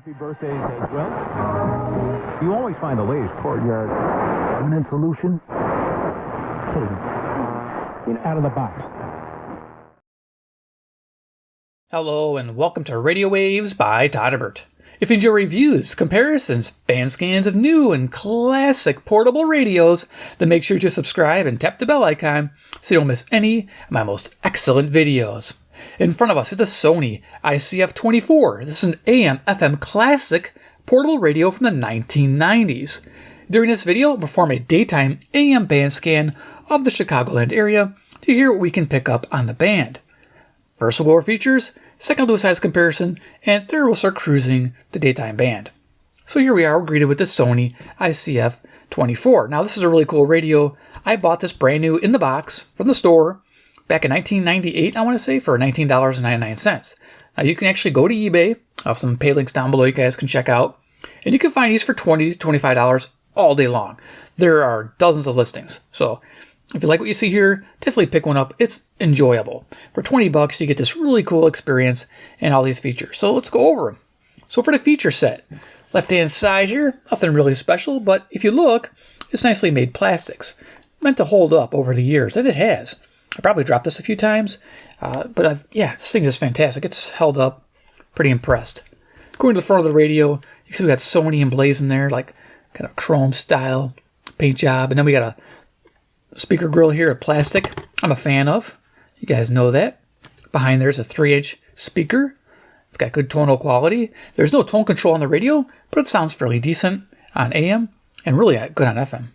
Happy birthdays as well. You always find the latest courtyard permanent solution. Out of the box. Hello and welcome to Radio Waves by Todderbert. If you enjoy reviews, comparisons, band scans of new and classic portable radios, then make sure to subscribe and tap the bell icon so you don't miss any of my most excellent videos. In front of us is the Sony ICF-24. This is an AM FM classic portable radio from the 1990s. During this video, I'll perform a daytime AM band scan of the Chicagoland area to hear what we can pick up on the band. First we'll go over features, second we'll do a size comparison, and third we'll start cruising the daytime band. So here we are, we're greeted with the Sony ICF-24. Now this is a really cool radio. I bought this brand new in the box from the store back in 1998, I want to say, for $19.99. Now you can actually go to eBay. I have some pay links down below you guys can check out. And you can find these for $20 to $25 all day long. There are dozens of listings. So if you like what you see here, definitely pick one up. It's enjoyable. For $20, you get this really cool experience and all these features. So let's go over them. So for the feature set, left-hand side here, nothing really special, but if you look, it's nicely made plastics. Meant to hold up over the years, and it has. I probably dropped this a few times, but this thing is fantastic. It's held up. Pretty impressed. Going to the front of the radio, you can see we got Sony emblazoned there, like kind of chrome style paint job, and then we got a speaker grill here of plastic I'm a fan of. You guys know that. Behind there's a 3-inch speaker. It's got good tonal quality. There's no tone control on the radio, but it sounds fairly decent on AM and really good on FM.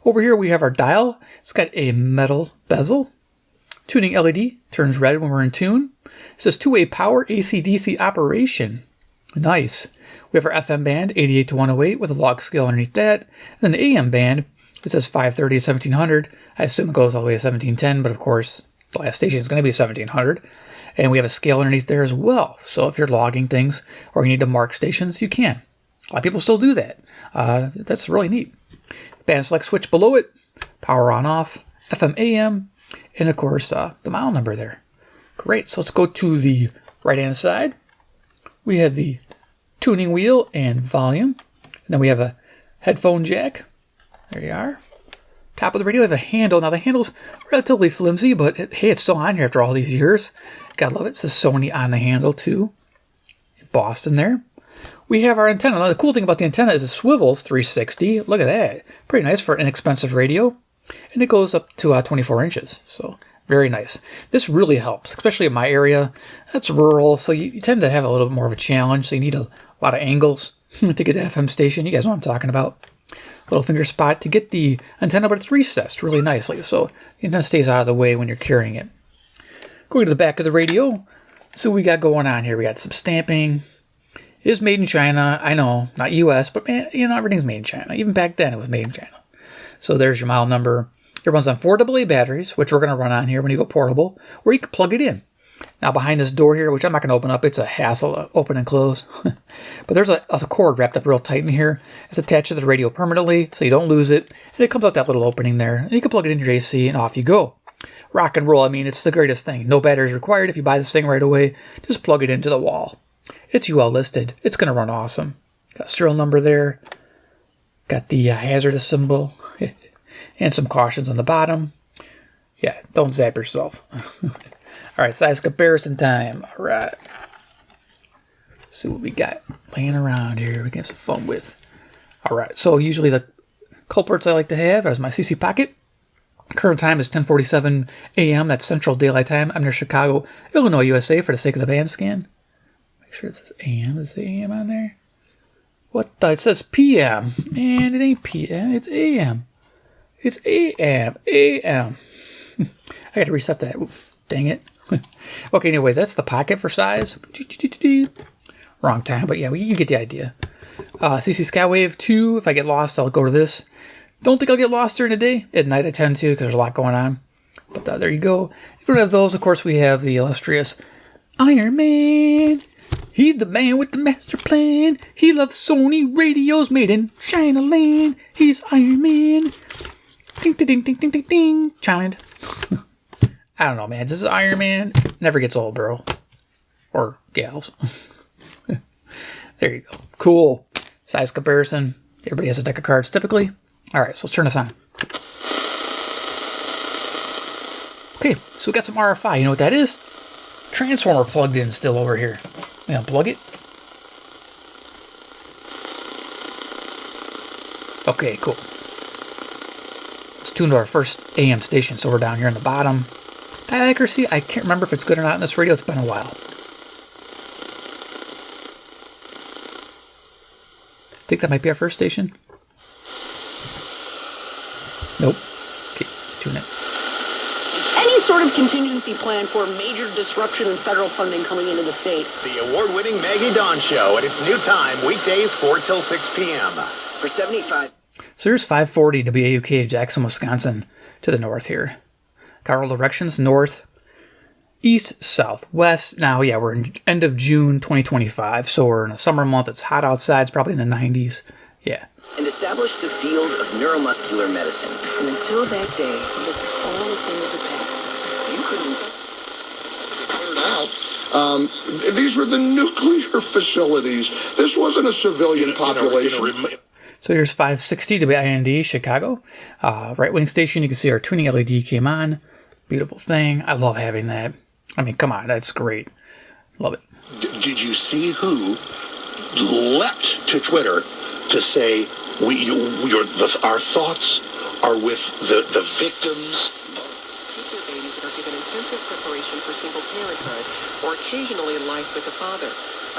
Over here we have our dial. It's got a metal bezel. Tuning LED turns red when we're in tune. It says two-way power AC/DC operation. Nice. We have our FM band 88 to 108 with a log scale underneath that. And then the AM band, it says 530 to 1700. I assume it goes all the way to 1710, but of course the last station is going to be 1700. And we have a scale underneath there as well. So if you're logging things or you need to mark stations, you can. A lot of people still do that. That's really neat. Band select switch below it, power on off, FM AM, and of course the model number there. Great, so let's go to the right hand side. We have the tuning wheel and volume. And then we have a headphone jack. There you are. Top of the radio, we have a handle. Now the handle's relatively flimsy, but hey, it's still on here after all these years. Gotta love it. It says Sony on the handle too. Boston there. We have our antenna. Now, the cool thing about the antenna is it swivels 360. Look at that. Pretty nice for an inexpensive radio. And it goes up to 24 inches. So, very nice. This really helps, especially in my area. That's rural, so you tend to have a little bit more of a challenge. So, you need a lot of angles to get an FM station. You guys know what I'm talking about. Little finger spot to get the antenna, but it's recessed really nicely. So, the antenna stays out of the way when you're carrying it. Going to the back of the radio. So, we got going on here. We got some stamping. It is made in China. I know, not U.S., but man, everything's made in China. Even back then, it was made in China. So there's your model number. It runs on 4 AA batteries, which we're going to run on here when you go portable, or you can plug it in. Now behind this door here, which I'm not going to open up, it's a hassle to open and close. But there's a cord wrapped up real tight in here. It's attached to the radio permanently, so you don't lose it. And it comes out that little opening there. And you can plug it in your AC, and off you go. Rock and roll, it's the greatest thing. No batteries required if you buy this thing right away. Just plug it into the wall. It's UL listed. It's going to run awesome. Got a serial number there. Got the hazardous symbol. And some cautions on the bottom. Yeah, don't zap yourself. All right, size comparison time. All right. See what we got laying around here. We can have some fun with. All right, so usually the culprits I like to have is my CC pocket. Current time is 10:47 a.m. That's Central Daylight Time. I'm near Chicago, Illinois, USA for the sake of the band scan. Make sure it says AM. Does it say AM on there? What the? It says PM. And it ain't PM. It's AM. It's AM. AM. I got to reset that. Ooh, dang it. Okay, anyway, that's the pocket for size. Wrong time, but yeah, you get the idea. CC Skywave 2. If I get lost, I'll go to this. Don't think I'll get lost during the day. At night, I tend to because there's a lot going on. But there you go. If we don't have those, of course, we have the illustrious Iron Man. He's the man with the master plan. He loves Sony radios made in China land. He's Iron Man. Ding, ding, ding, ding, ding, ding, ding. Chimed. I don't know, man. This is Iron Man. Never gets old, bro. Or gals. There you go. Cool. Size comparison. Everybody has a deck of cards typically. All right, so let's turn this on. Okay, so we got some RFI. You know what that is? Transformer plugged in still over here. We unplug it. Okay, cool. Let's tune to our first AM station. So we're down here in the bottom. Dial accuracy, I can't remember if it's good or not in this radio. It's been a while. Think that might be our first station? Nope. Okay, let's tune it. Any sort of contingency plan for major disruption in federal funding coming into the state. The award-winning Maggie Dawn Show at its new time, weekdays 4 till 6 p.m. For 75. So here's 540 WAUK, Jackson, Wisconsin, to the north here. Got all directions, north, east, south, west. Now, yeah, we're in end of June 2025, so we're in a summer month. It's hot outside. It's probably in the 90s. Yeah. And established the field of neuromuscular medicine. And until that day, it was all a thing of the past. You couldn't cleared out. These were the nuclear facilities. This wasn't a civilian population. So here's 560 WIND, Chicago. Right-wing station, you can see our tuning LED came on. Beautiful thing. I love having that. I mean, come on, that's great. Love it. Did you see who leapt to Twitter to say, our thoughts are with the victims? Future babies that are given intensive preparation for single parenthood or occasionally life with a father.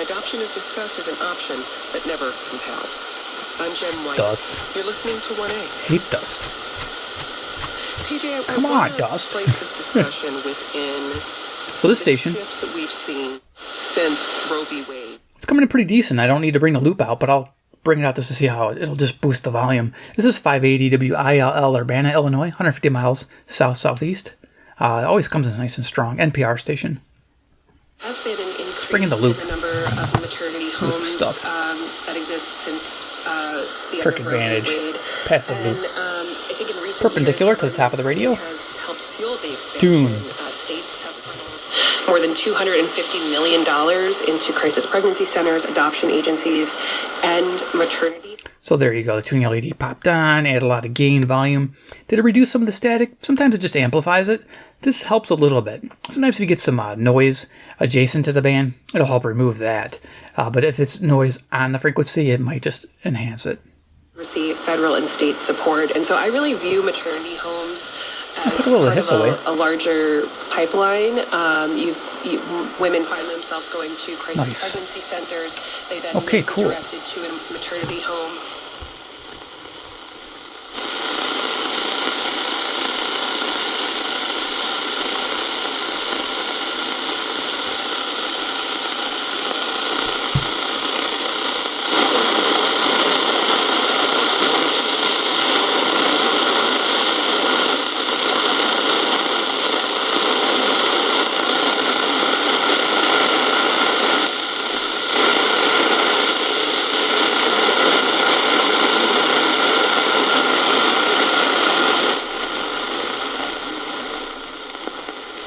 Adoption is discussed as an option, but never compelled. I'm Jen White. Dust. You're listening to 1A. Hate Dust. TJ, Come on, Dust. Place this discussion within So this station, shifts that we've seen since Roe v. Wade. it's coming in pretty decent. I don't need to bring the loop out, but I'll bring it out just to see how it'll just boost the volume. This is 580 WILL, Urbana, Illinois, 150 miles south-southeast. It always comes in nice and strong. NPR station. Has been an increase Bring in the loop. in the number of maternity homes Loop stuff. That exist since the Terk end of Roe v. advantage. Wade. Passive And, loop. I think in recent Perpendicular years, to the top of the radio. has helped fuel the Dune. expansion. States have funneled more than $250 million into crisis pregnancy centers, adoption agencies, and maternity. So there you go. The tuning LED popped on, add a lot of gain volume. Did it reduce some of the static? Sometimes it just amplifies it. This helps a little bit. Sometimes if you get some noise adjacent to the band, it'll help remove that. But if it's noise on the frequency, it might just enhance it. Receive federal and state support. And so I really view maternity homes as Took a little part hiss of away. a larger pipeline. Women find themselves going to crisis Nice. pregnancy centers. They then Okay, may be cool. directed to a maternity home.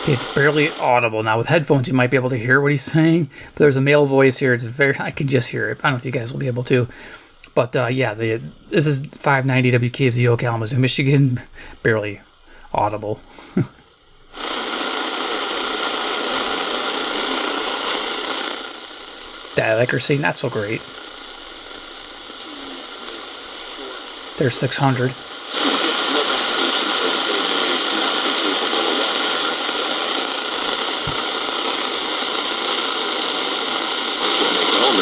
It's barely audible. Now with headphones you might be able to hear what he's saying, but there's a male voice here. It's very, I can just hear it. I don't know if you guys will be able to. But yeah, this is 590 WKZO Kalamazoo, Michigan. Barely audible. That accuracy, not so great. There's 600.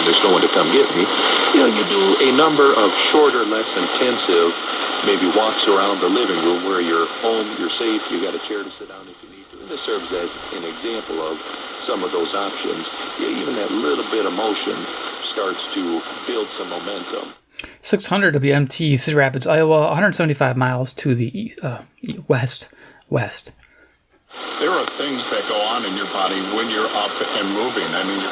There's no one to come get me. You know, you do a number of shorter, less intensive, maybe walks around the living room where you're home, you're safe, you got a chair to sit down if you need to. And this serves as an example of some of those options. Yeah, even that little bit of motion starts to build some momentum. 600 WMT, Cedar Rapids, Iowa, 175 miles to the west. There are things that go on in your body when you're up and moving. I mean,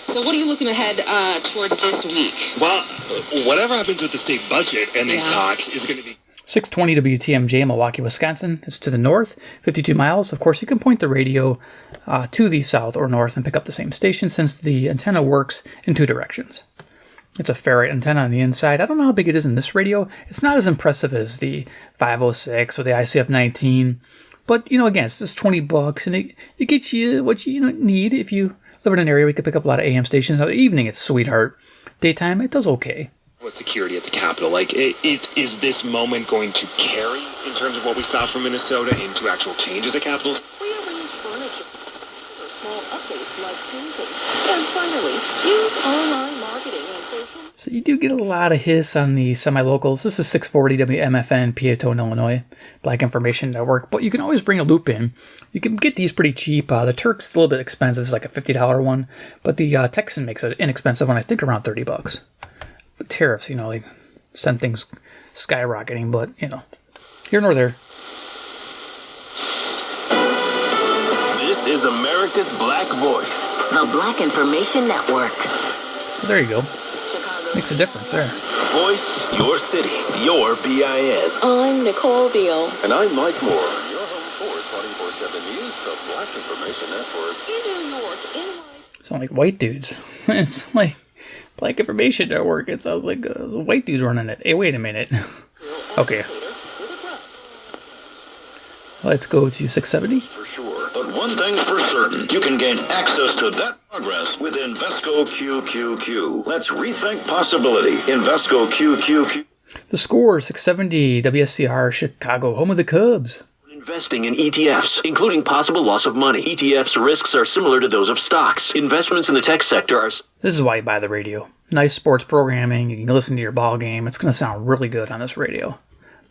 So what are you looking ahead towards this week? Well, whatever happens with the state budget and these talks is going to be... 620 WTMJ, Milwaukee, Wisconsin. It's to the north, 52 miles. Of course, you can point the radio to the south or north and pick up the same station since the antenna works in 2 directions. It's a ferrite antenna on the inside. I don't know how big it is in this radio. It's not as impressive as the 506 or the ICF-19. But, again, it's just $20, and it gets you what you need if you live in an area where you can pick up a lot of AM stations. Now, the evening, it's sweetheart. Daytime, it does okay. What security at the Capitol? Is this moment going to carry in terms of what we saw from Minnesota into actual changes at Capitals? We arrange furniture for small updates like painting. And finally, use online marketing and social. So you do get a lot of hiss on the semi-locals. This is 640 WMFN, Peatone, Illinois, Black Information Network. But you can always bring a loop in. You can get these pretty cheap. The Terk's a little bit expensive. It's like a $50 one. But the Texan makes an inexpensive one, I think around $30. But tariffs, they send things skyrocketing. But, here nor there. This is America's Black Voice. The Black Information Network. So there you go. Makes a difference there. Voice, your city, your BIN. I'm Nicole Deal. And I'm Mike Moore. Your home for 24/7 News, the Black Information Network. In New York, Sound like white dudes. It's like Black Information Network. It sounds like a white dude running it. Hey, wait a minute. Okay. Let's go to 670. For sure. But one thing's for certain. You can gain access to that progress with Invesco QQQ. Let's rethink possibility. Invesco QQQ. The score, 670 WSCR Chicago, home of the Cubs. Investing in ETFs, including possible loss of money. ETFs risks are similar to those of stocks. Investments in the tech sector are... This is why you buy the radio. Nice sports programming. You can listen to your ball game. It's going to sound really good on this radio.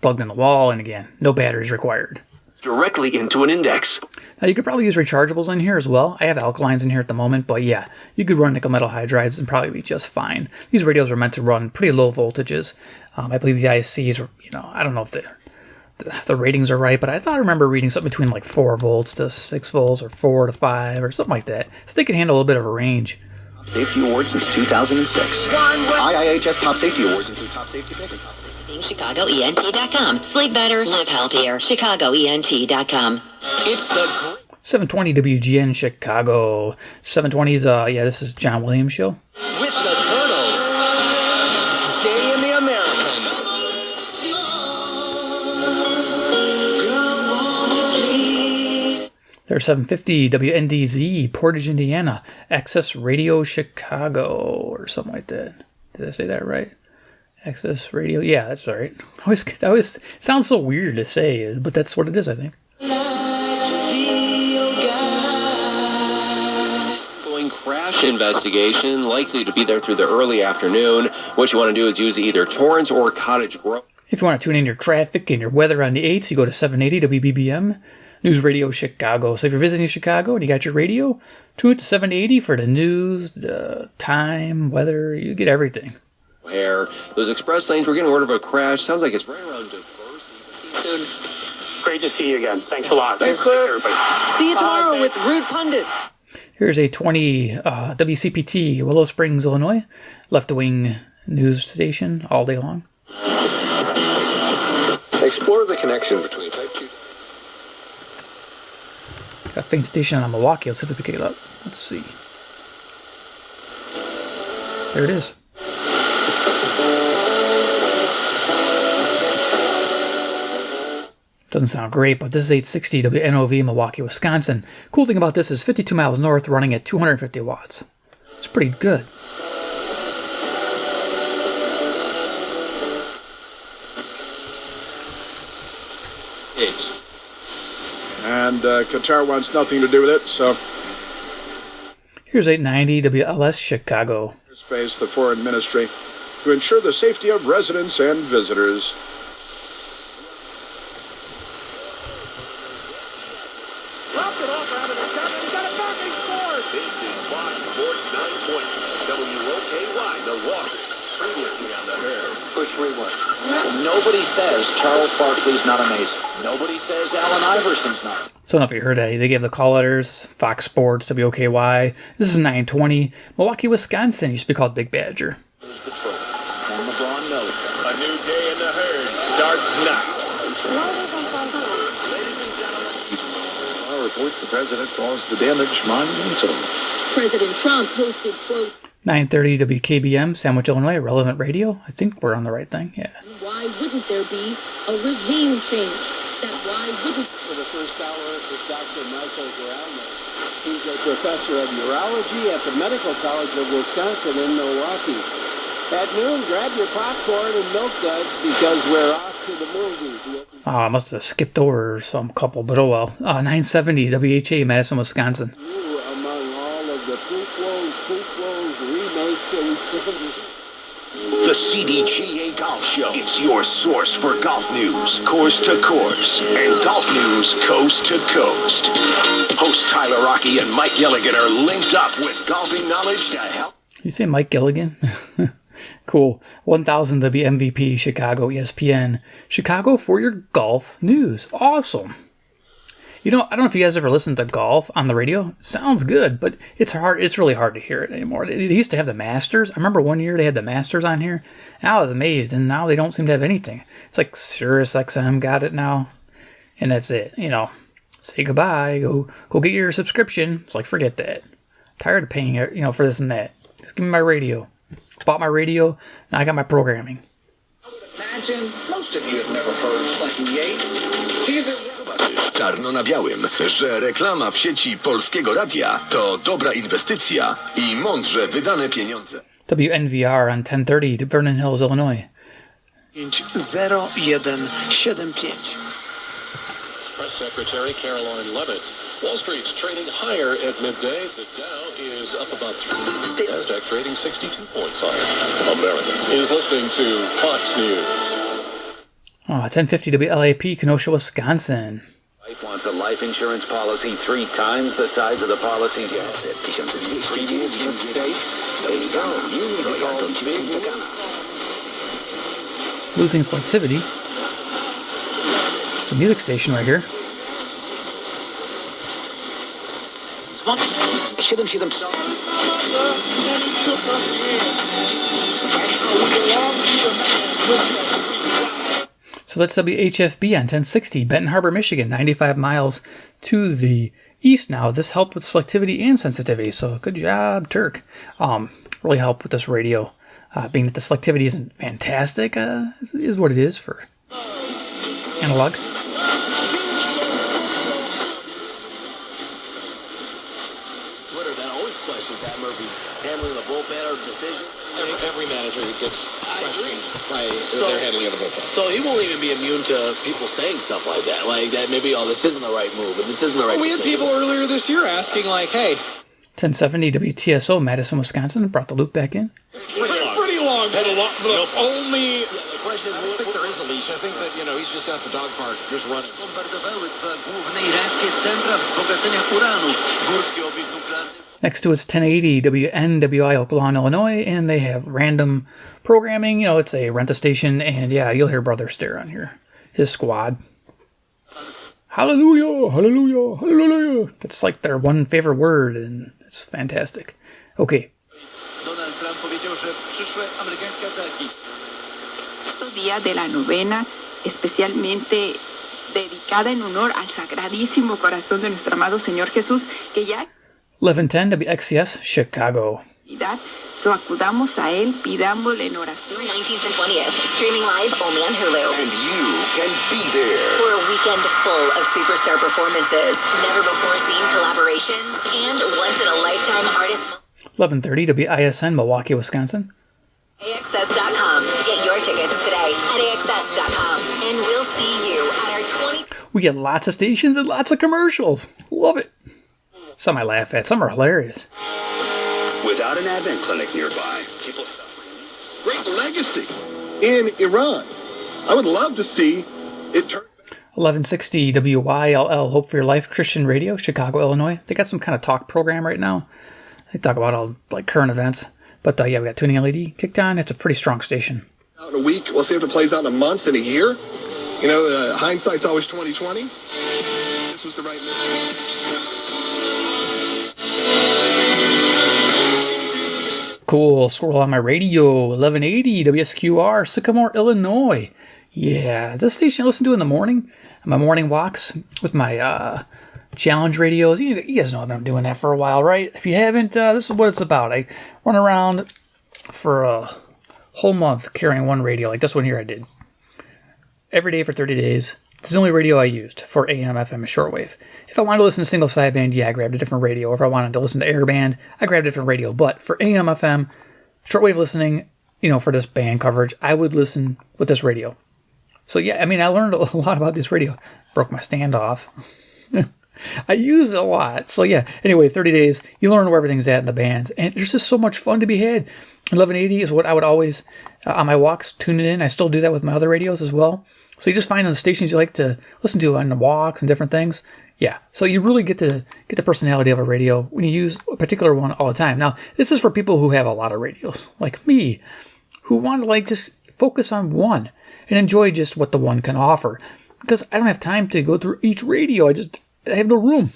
Plugged in the wall, and again, no batteries required. Directly into an index. Now, you could probably use rechargeables in here as well. I have alkalines in here at the moment, but yeah, you could run nickel metal hydrides and probably be just fine. These radios are meant to run pretty low voltages. I believe the ICs are, I don't know if the ratings are right, but I remember reading something between like 4 volts to 6 volts or 4 to 5 or something like that. So they can handle a little bit of a range. Safety Award since 2006. IIHS Top Safety Awards include Top Safety Pick and Top Safety. ChicagoENT.com. Sleep better, live healthier. ChicagoENT.com. It's the 720 WGN Chicago. 720's, this is John Williams' show. with the Turtles. Jay and the Americans. There's 750 WNDZ, Portage, Indiana. Access Radio Chicago, or something like that. Did I say that right? Access Radio. Yeah, that's all right. I always sounds so weird to say, but that's what it is, I think. Crash investigation, likely to be there through the early afternoon. What you want to do is use either Torrance or Cottage Grove. If you want to tune in your traffic and your weather on the 8s, you go to 780 WBBM, News Radio Chicago. So if you're visiting Chicago and you got your radio, tune it to 780 for the news, the time, weather, you get everything. Those express lanes, we're getting word of a crash. Sounds like it's right around Diverse. See you soon. Great to see you again. Thanks a lot. Thanks, Claire. See you tomorrow with Rude Pundit. Here's a 20 WCPT, Willow Springs, Illinois, left-wing news station all day long. Explore the connection between Type 2. Got a faint station on Milwaukee. Let's see if we can pick it up. Let's see. There it is. Doesn't sound great, but this is 860 WNOV, Milwaukee, Wisconsin. Cool thing about this is 52 miles north, running at 250 watts. It's pretty good. And Qatar wants nothing to do with it, so... Here's 890 WLS, Chicago. Space the Foreign Ministry to ensure the safety of residents and visitors. This is Fox Sports 920, WOKY, Milwaukee. Previously on the herd. Push rewind. Nobody says Charles Barkley's not amazing. Nobody says Allen Iverson's not. So I don't know if you heard that. They gave the call letters, Fox Sports, WOKY. This is 920. Milwaukee, Wisconsin. Used to be called Big Badger. And LeBron knows that. A new day in the herd starts now. Reports the president calls the damage monumental. President Trump posted, quote, 930 WKBM, Sandwich, Illinois, Relevant Radio. I think we're on the right thing, yeah. Why wouldn't there be a regime change? That why wouldn't... For the first hour is Dr. Michael Goralnik. He's a professor of urology at the Medical College of Wisconsin in Milwaukee. At noon, grab your popcorn and milk duds because we're off to the movies. I must have skipped over some couple, but oh well. 970 WHA, Madison, Wisconsin. Among all of the prequels, remakes, and... The CDGA Golf Show. It's your source for golf news, course to course, and golf news coast to coast. Host Tyler Rocky and Mike Gilligan are linked up with golfing knowledge to help. You say Mike Gilligan? Cool. 1000 WMVP, Chicago, ESPN. Chicago for your golf news. Awesome. You know, I don't know if you guys ever listened to golf on the radio. It sounds good, but it's hard. It's really hard to hear it anymore. They used to have the Masters. I remember one year they had the Masters on here. And I was amazed, and now they don't seem to have anything. It's like Sirius XM got it now, and that's it. You know, say goodbye. Go get your subscription. It's like, forget that. Tired of paying, you know, for this and that. Just give me my radio. Bought my radio, now I got my programming. Imagine most of you have never heard Clinton Yates. Zobaczysz czarno na białym, że reklama w sieci Polskiego Radia to dobra inwestycja i mądrze wydane pieniądze. WNVR on 1030 to Vernon Hills, Illinois. 0175. Press Secretary Caroline Levitt. Wall Street's trading higher at midday. The Dow is up about 3. Nasdaq trading 62 points higher. America is listening to Fox News. 1050 WLAP, Kenosha, Wisconsin. Life wants a life insurance policy 3 times the size of the policy. Losing selectivity. It's a music station right here. 77. So that's WHFB on 1060, Benton Harbor, Michigan, 95 miles to the east now. This helped with selectivity and sensitivity, so good job, Terk. Really helped with this radio. Being that the selectivity isn't fantastic, is what it is for analog. Twitter then always questioned Pat Murphy's handling the bullpen or decision. Every manager gets questioned by their handling of the bullpen. So he won't even be immune to people saying stuff like that. Like that, maybe, this isn't the right move, but this isn't the right We had people earlier this year asking, like, hey. 1070 WTSO, Madison, Wisconsin, brought the loop back in. Pretty long, but only... The question is, I think there is a leash. I think that, he's just at the dog park, just running. Next to it's 1080 WNWI, Oklahoma, Illinois, and they have random programming. It's a rent a station, and yeah, you'll hear Brother Stare on here. His squad. Hallelujah, hallelujah, hallelujah. That's like their one favorite word, and it's fantastic. Okay. Donald Trump powiedział, że przyszłe amerykańskie ataki. Día de la novena, especialmente dedicada en honor al Sagradísimo Corazón de nuestro amado Señor Jesús, que ya 1110 WXCS, Chicago. So acudamos a él, pidámosle en oración. 19th and 20th, streaming live only on Hulu. And you can be there for a weekend full of superstar performances, never before seen collaborations, and once-in-a-lifetime artist. 1130 WISN, Milwaukee, Wisconsin. AXS.com. Get your tickets today at AXS.com. And we'll see you at our 20... We get lots of stations and lots of commercials. Love it. Some I laugh at. Some are hilarious. Without an Advent clinic nearby, people suffering. Great legacy in Iran. I would love to see it turn. 1160 WYLL, Hope for Your Life, Christian Radio, Chicago, Illinois. They got some kind of talk program right now. They talk about all current events. But yeah, we got Tuning LED kicked on. It's a pretty strong station. Out in a week, we'll see if it plays out in a month, in a year. Hindsight's always 2020. This was the right move. Cool. Squirrel on my radio. 1180 WSQR, Sycamore, Illinois. Yeah, this station I listen to in the morning, on my morning walks with my challenge radios. You guys know I've been doing that for a while, right? If you haven't, this is what it's about. I run around for a whole month carrying one radio, like this one here I did. Every day for 30 days. This is the only radio I used for AM, FM, and shortwave. If I wanted to listen to single sideband, yeah, I grabbed a different radio. If I wanted to listen to airband, I grabbed a different radio. But for AM, FM, shortwave listening, for this band coverage, I would listen with this radio. So yeah, I mean, I learned a lot about this radio. Broke my stand off. I use it a lot. So yeah, anyway, 30 days, you learn where everything's at in the bands. And there's just so much fun to be had. 1180 is what I would always, on my walks, tune it in. I still do that with my other radios as well. So you just find the stations you like to listen to on the walks and different things. Yeah, so you really get the personality of a radio when you use a particular one all the time. Now, this is for people who have a lot of radios, like me, who want to just focus on one and enjoy just what the one can offer. Because I don't have time to go through each radio. I have no room.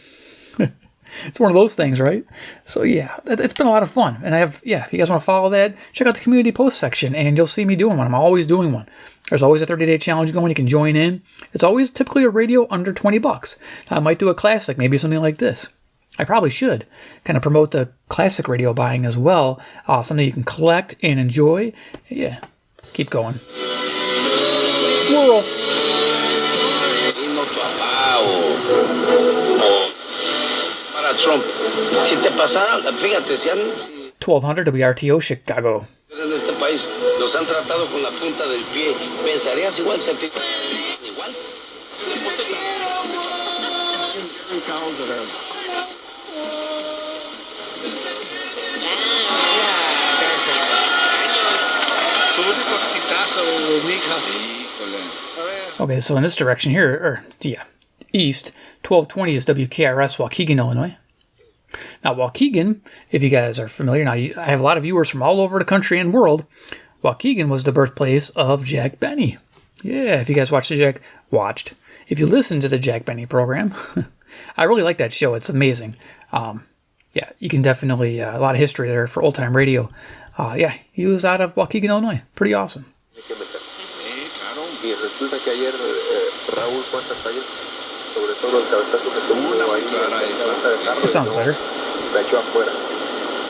It's one of those things, right? So yeah, it's been a lot of fun. And if you guys want to follow that, check out the community post section and you'll see me doing one. I'm always doing one. There's always a 30-day challenge going. You can join in. It's always typically a radio under $20. Now, I might do a classic, maybe something like this. I probably should kind of promote the classic radio buying as well. Something you can collect and enjoy. Yeah, keep going. Squirrel. Trump. Si te pasara, fíjate, si han... 1200 WRTO Chicago. En este país los han tratado con la punta del pie. ¿Pensarías igual? ¿Igual? Okay, so in this direction here, east, 1220 is WKRS Waukegan, Illinois. Now, Waukegan, if you guys are familiar, now I have a lot of viewers from all over the country and world. Waukegan was the birthplace of Jack Benny. Yeah, if you guys watched if you listened to the Jack Benny program, I really like that show. It's amazing. Yeah, you can definitely, a lot of history there for old-time radio. Yeah, he was out of Waukegan, Illinois. Pretty awesome. That sounds better.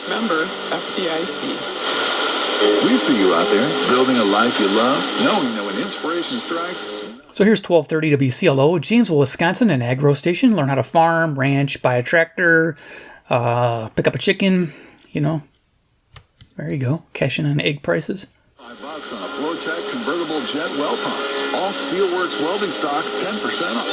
Member FDIC. We see you out there, building a life you love, knowing that when inspiration strikes. So here's 1230 WCLO, Janesville, Wisconsin, an agro station. Learn how to farm, ranch, buy a tractor, pick up a chicken, There you go, cash in on egg prices. $5 on a Flowtech convertible jet well pumps. All Steelworks welding stock, 10% off.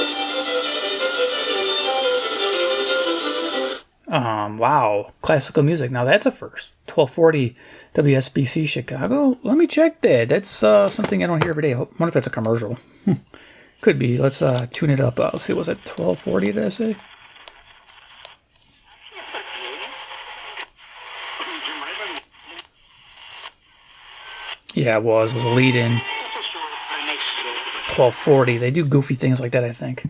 Wow, classical music. Now that's a first. 1240 WSBC Chicago. Let me check that. That's something I don't hear every day. I wonder if that's a commercial. Could be. Let's tune it up. Let's see. Was it 1240? Did I say? Yeah, it was. It was a lead-in. 1240. They do goofy things like that, I think.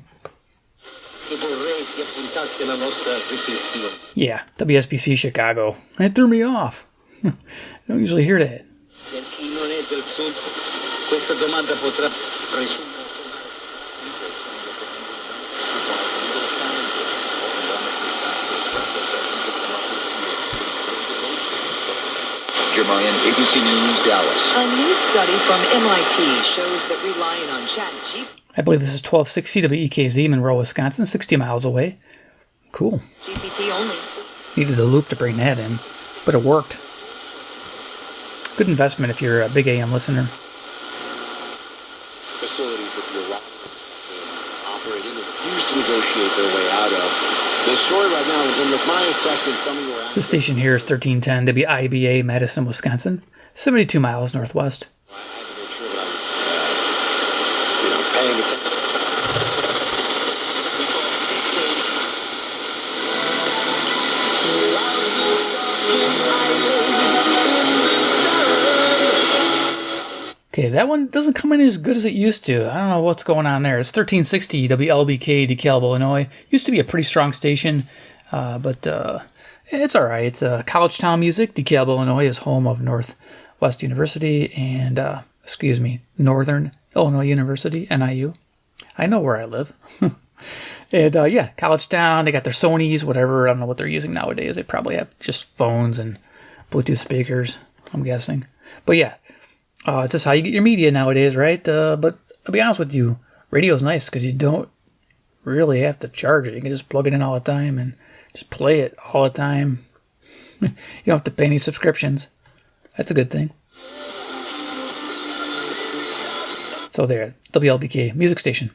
Yeah, WSBC Chicago. It threw me off. I don't usually hear that. Jermaine, ABC News, Dallas. A new study from MIT shows that relying on ChatGPT. I believe this is 1260 WEKZ, Monroe, Wisconsin, 60 miles away. Cool. GPT only. Needed a loop to bring that in, but it worked. Good investment if you're a big AM listener. Facilities that you're operating and refuse to negotiate their way out of. The story right now, and with my assessment, some of your... The station here is 1310 WIBA, Madison, Wisconsin, 72 miles northwest. Okay, that one doesn't come in as good as it used to. I don't know what's going on there. It's 1360 WLBK, DeKalb, Illinois. Used to be a pretty strong station, but it's all right. College Town Music, DeKalb, Illinois is home of Northwest University and, Northern Illinois University, NIU. I know where I live. And yeah, college town. They got their Sonys, whatever. I don't know what they're using nowadays. They probably have just phones and Bluetooth speakers, I'm guessing. But yeah, it's just how you get your media nowadays, right? But I'll be honest with you, radio's nice because you don't really have to charge it. You can just plug it in all the time and just play it all the time. You don't have to pay any subscriptions. That's a good thing. So there, WLBK music station.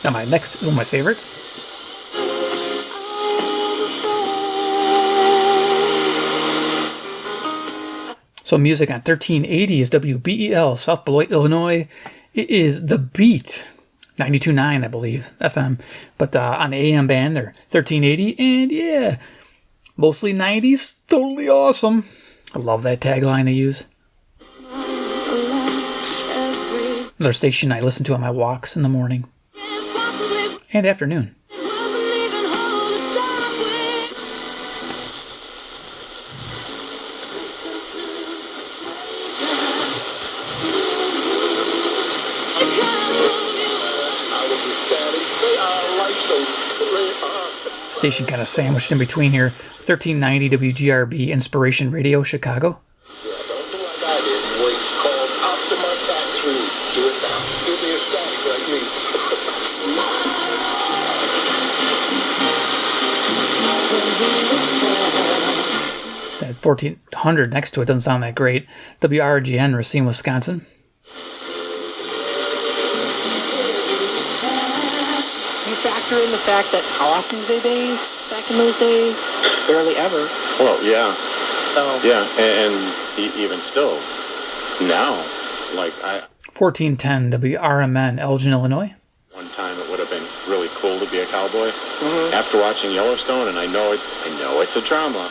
Now my next, one of my favorites. So music on 1380 is WBEL, South Beloit, Illinois. It is The Beat, 92.9, I believe, FM. But on the AM band, they're 1380. And yeah, mostly 90s. Totally awesome. I love that tagline they use. Another station I listen to on my walks in the morning and afternoon. Station kind of sandwiched in between here. 1390 WGRB Inspiration Radio, Chicago. That 1400 next to it doesn't sound that great. WRGN, Racine, Wisconsin. You factor in the fact that how often do they bathe back in those days? Barely ever. Well, yeah. So. Yeah, and even still, now, like 1410 WRMN, Elgin, Illinois. One time it would have been really cool to be a cowboy. Mm-hmm. After watching Yellowstone, and I know it's a drama.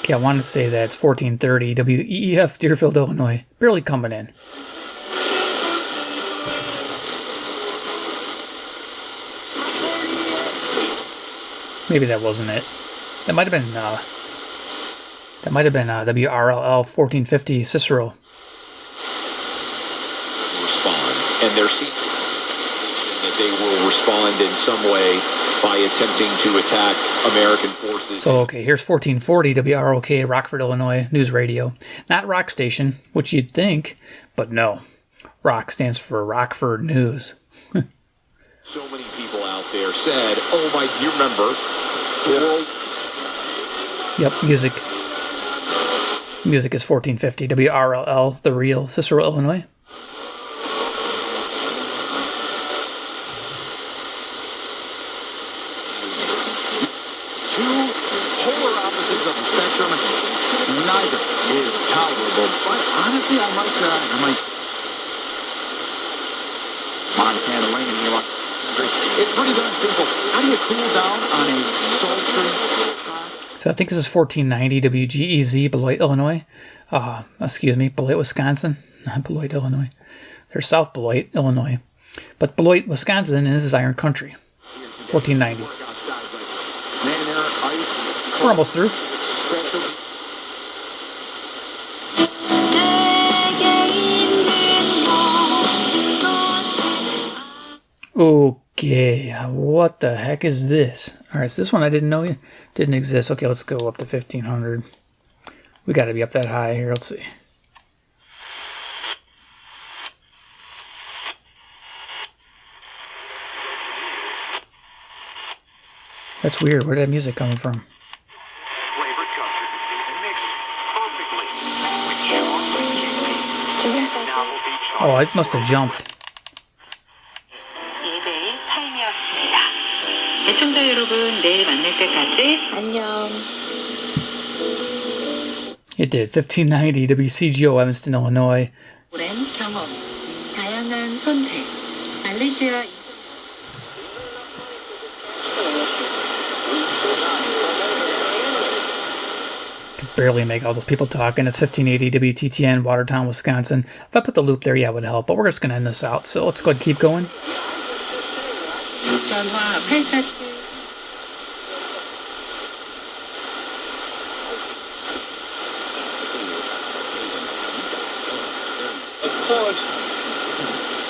Okay, I wanted to say that it's 1430 WEEF, Deerfield, Illinois. Barely coming in. Maybe that wasn't it. That might have been WRLL 1450 Cicero. Respond, and they're seeing that they will respond in some way by attempting to attack American forces. So, okay, here's 1440 WROK, Rockford, Illinois, news radio. Not rock station, which you'd think, but no. Rock stands for Rockford News. So many people out there said, oh my, you remember? Yep, music. Music is 1450 WRLL, The Real, Cicero, Illinois. Neither is tolerable, but honestly, I might Montana Lane here. It's pretty darn simple. How do you cool down on a sultry? So I think this is 1490 WGEZ, Beloit, Illinois. Beloit, Wisconsin. Not Beloit, Illinois. There's South Beloit, Illinois. But Beloit, Wisconsin is Iron Country. 1490. We're almost through. Okay, what the heck is this? Alright, so this one I didn't know didn't exist. Okay, let's go up to 1500. We gotta be up that high here. Let's see. That's weird. Where'd that music coming from? Oh, I must have jumped. 시청자 여러분, 내일 만날 때까지 안녕. It did. 1590 WCGO, Evanston, Illinois. 오랜 경험, 다양한 선택, 말레이시아. Can barely make all those people talking. It's 1580 WTTN, Watertown, Wisconsin. If I put the loop there, yeah, it would help. But we're just going to end this out. So let's go ahead and keep going. on live. Hey, Texas. Of course,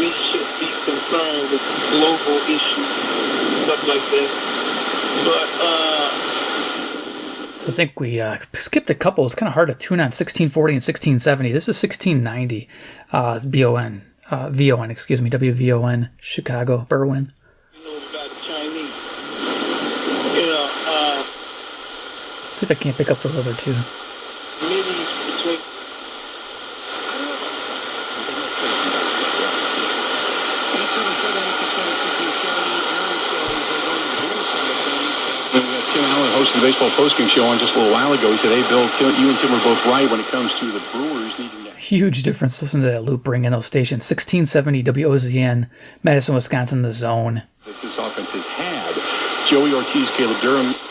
we should be concerned with global issues, stuff like that. But, I think we skipped a couple. It's kind of hard to tune on 1640 and 1670. This is 1690, VON, excuse me, WVON, Chicago, Berwyn. You know about the Chinese. See if I can't pick up those other two. Maybe between... Tim Allen hosting the baseball postgame show on just a little while ago. He said, hey, Bill, you and Tim are both right when it comes to the Brewers needing to... Huge difference. Listen to that loop bring in those stations. 1670 WOZN, Madison, Wisconsin, The Zone. That this offense has had. Joey Ortiz, Caleb Durham. If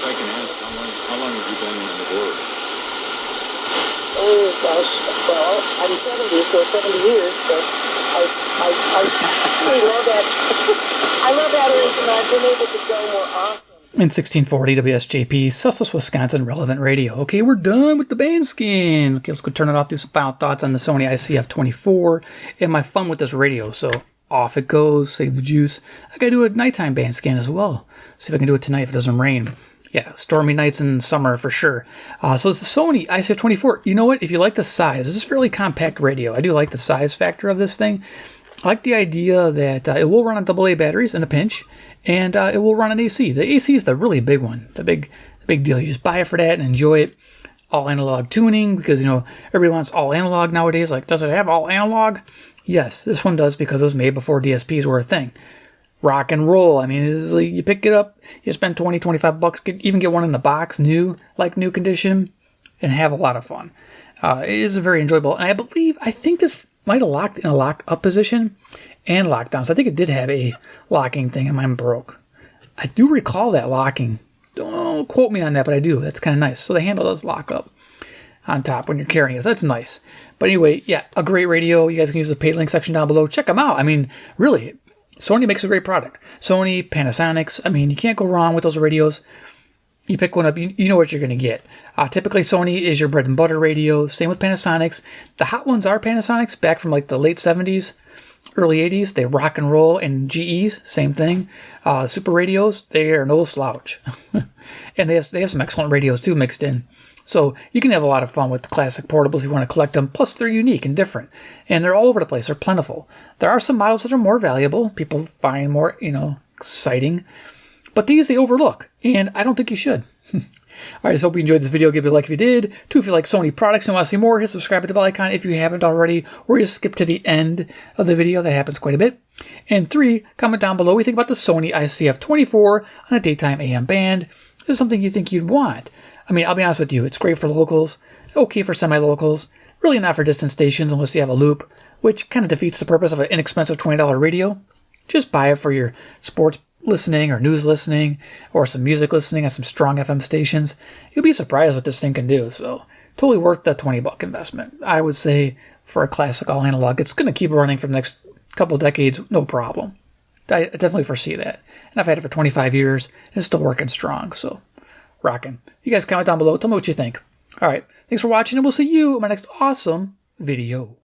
I can ask, how long have you been in the Brewers? Oh, gosh. Well, I'm 70, so 70 years, but I love that. I love that age, and I've been able to go more often. In 1640 WSJP, Sussex, Wisconsin, Relevant Radio. Okay, we're done with the band skin. Okay, let's go turn it off, do some final thoughts on the Sony ICF-24 and my fun with this radio. So off it goes, save the juice. I gotta do a nighttime band scan as well. See if I can do it tonight if it doesn't rain. Yeah, stormy nights in summer for sure. So it's the Sony ICF-24. You know what? If you like the size, this is a fairly compact radio. I do like the size factor of this thing. I like the idea that it will run on AA batteries in a pinch, and it will run on AC. The AC is the really big one, the big deal. You just buy it for that and enjoy it. All analog tuning, because everybody wants all analog nowadays. Like, does it have all analog? Yes, this one does, because it was made before DSPs were a thing. Rock and roll. I mean, it's like you pick it up, you spend $20-$25, even get one in the box, new condition, and have a lot of fun. It is very enjoyable, and I think this might have locked in a locked up position and locked down. So I think it did have a locking thing, and mine broke. I do recall that locking. Don't quote me on that, but I do. That's kind of nice. So the handle does lock up on top when you're carrying it. So that's nice. But anyway, yeah, a great radio. You guys can use the paid link section down below. Check them out. I mean, really, Sony makes a great product. Sony, Panasonics. I mean, you can't go wrong with those radios. You pick one up, you know what you're going to get. Typically, Sony is your bread and butter radio. Same with Panasonics. The hot ones are Panasonics, back from like the late 70s, early 80s. They rock and roll, and GEs, same thing. Super radios, they are no slouch. And they have some excellent radios too mixed in. So you can have a lot of fun with the classic portables if you want to collect them. Plus, they're unique and different. And they're all over the place. They're plentiful. There are some models that are more valuable. People find more, exciting. But these they overlook, and I don't think you should. All right, so hope you enjoyed this video. Give it a like if you did. 2, if you like Sony products and want to see more, hit subscribe to the bell icon if you haven't already, or just skip to the end of the video. That happens quite a bit. And 3, comment down below what you think about the Sony ICF-24 on a daytime AM band. Is this something you think you'd want? I mean, I'll be honest with you. It's great for locals, okay for semi-locals, really not for distant stations unless you have a loop, which kind of defeats the purpose of an inexpensive $20 radio. Just buy it for your sports listening or news listening or some music listening on some strong FM stations. You'll be surprised what this thing can do. So totally worth the $20 investment. I would say for a classic all analog, it's going to keep running for the next couple decades, no problem. I definitely foresee that. And I've had it for 25 years and it's still working strong. So rocking. You guys comment down below. Tell me what you think. All right. Thanks for watching, and we'll see you in my next awesome video.